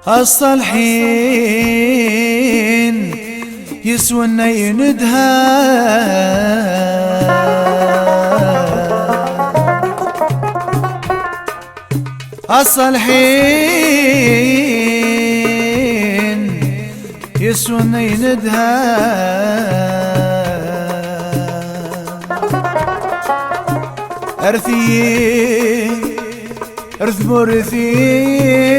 الصالحين يسونا يندها الصالحين يسونا يندها أرثي أرث مرثي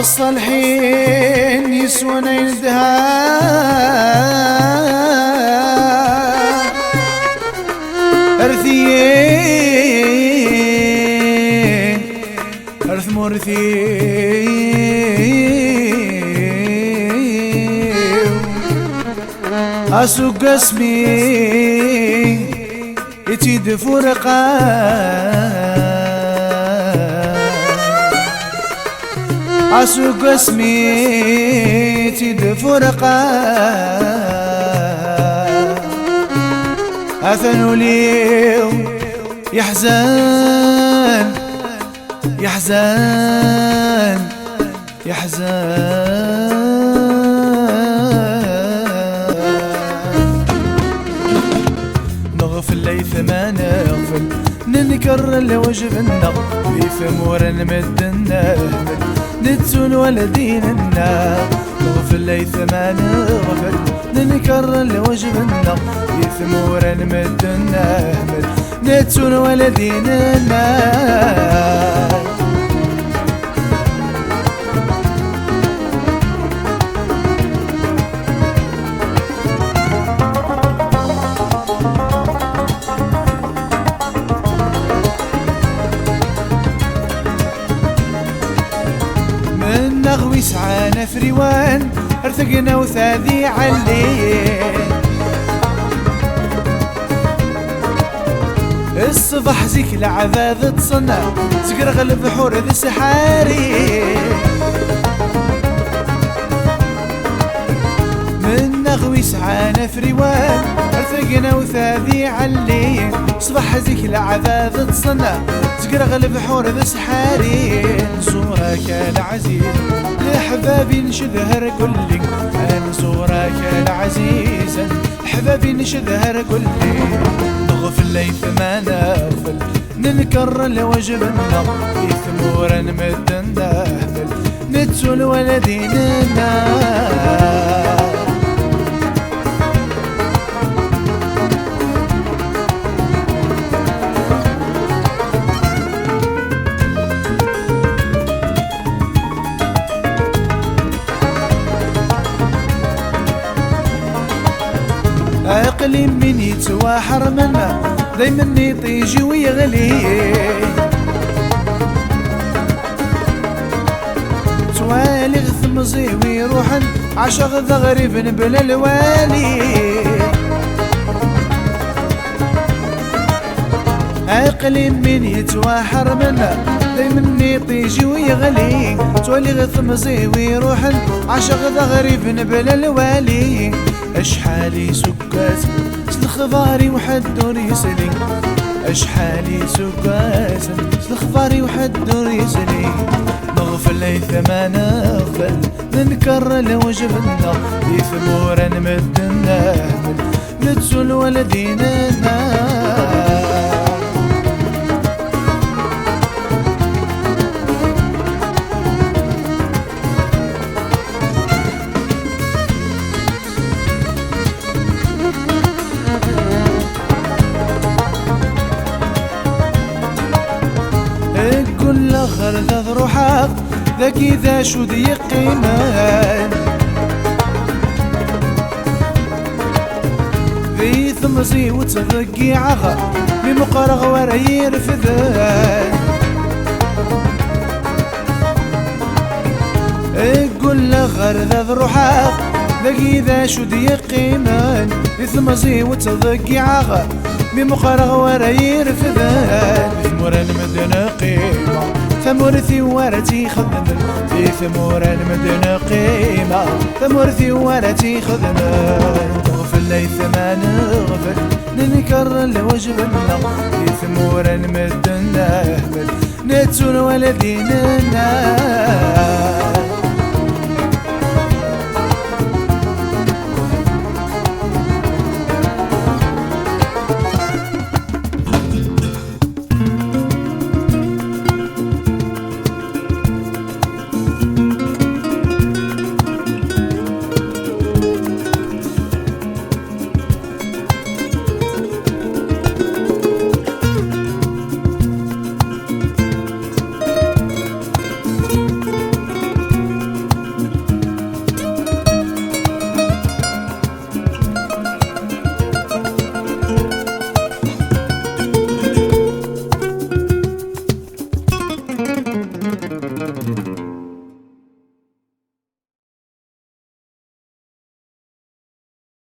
الصالحين يسونا يندها أرثيين أرث مرثيين أسوق اسمي يتيد فرقان أسوق اسمي تيد فرقان أثنوا لي يحزن يحزن يحزن نغفل ليث ما نغفل ننكر لوجبنا في ثمور نمد النهمل نتسون ولديننا نغفل ليث ما نغفل ننكر لوجبنا في ثمور نمد النهمل نتسون ولديننا نغوي سعانا فريوان ارتقنا وثاذي عليه الصبح زيك العذاب تصنع تقرغ البحور ذي سحاري من نغوي سعانا فريوان ارتقنا وثاذي عليه صبح زيك العذاب تصنع تقرغ البحور ذي سحاري نزورك العزيز لحبابي نشذهر كلي نزورك العزيز حبابي نشذهر كلي نغفل ليث ما نغفل ننكر لوجبنا في ثمور نمد نهمل نتسول ولديننا أقليم من يتواحر منا دايما يطيجي ويغلي توالي غثم زيوي روحا عشق ذا غريب بلا الوالي أقليم من يتواحر منا دايما يطيجي ويغلي توالي غثم زيوي روحا عشق ذا غريب بلا الوالي أشحالي سكاز سلخباري وحد دور يسلي أشحالي سكاز سلخباري وحد دور يسلي نغفل ليث ما نغفل ننكر لوجبنا في ثمور نمد النهمل نتسول ولديننا كل غرد روحك ذاك إذا شو ذي قيمان يثمزي وتضقي عغا بمقرغ ورا يرفدان قول له غرد روحك ذاكي ذا شو دي قيمان يثمزي وتضقي عغا بمقرغ ورا يرفدان ثمور المدن قيمة ثمورثي ورتي خدم في ثمور المدن قيمة ثمورثي ورتي خدم تغفل لي ثمان غفل نذكر الوجب لنا في ثمور المدن نهمل نتسون ولدينا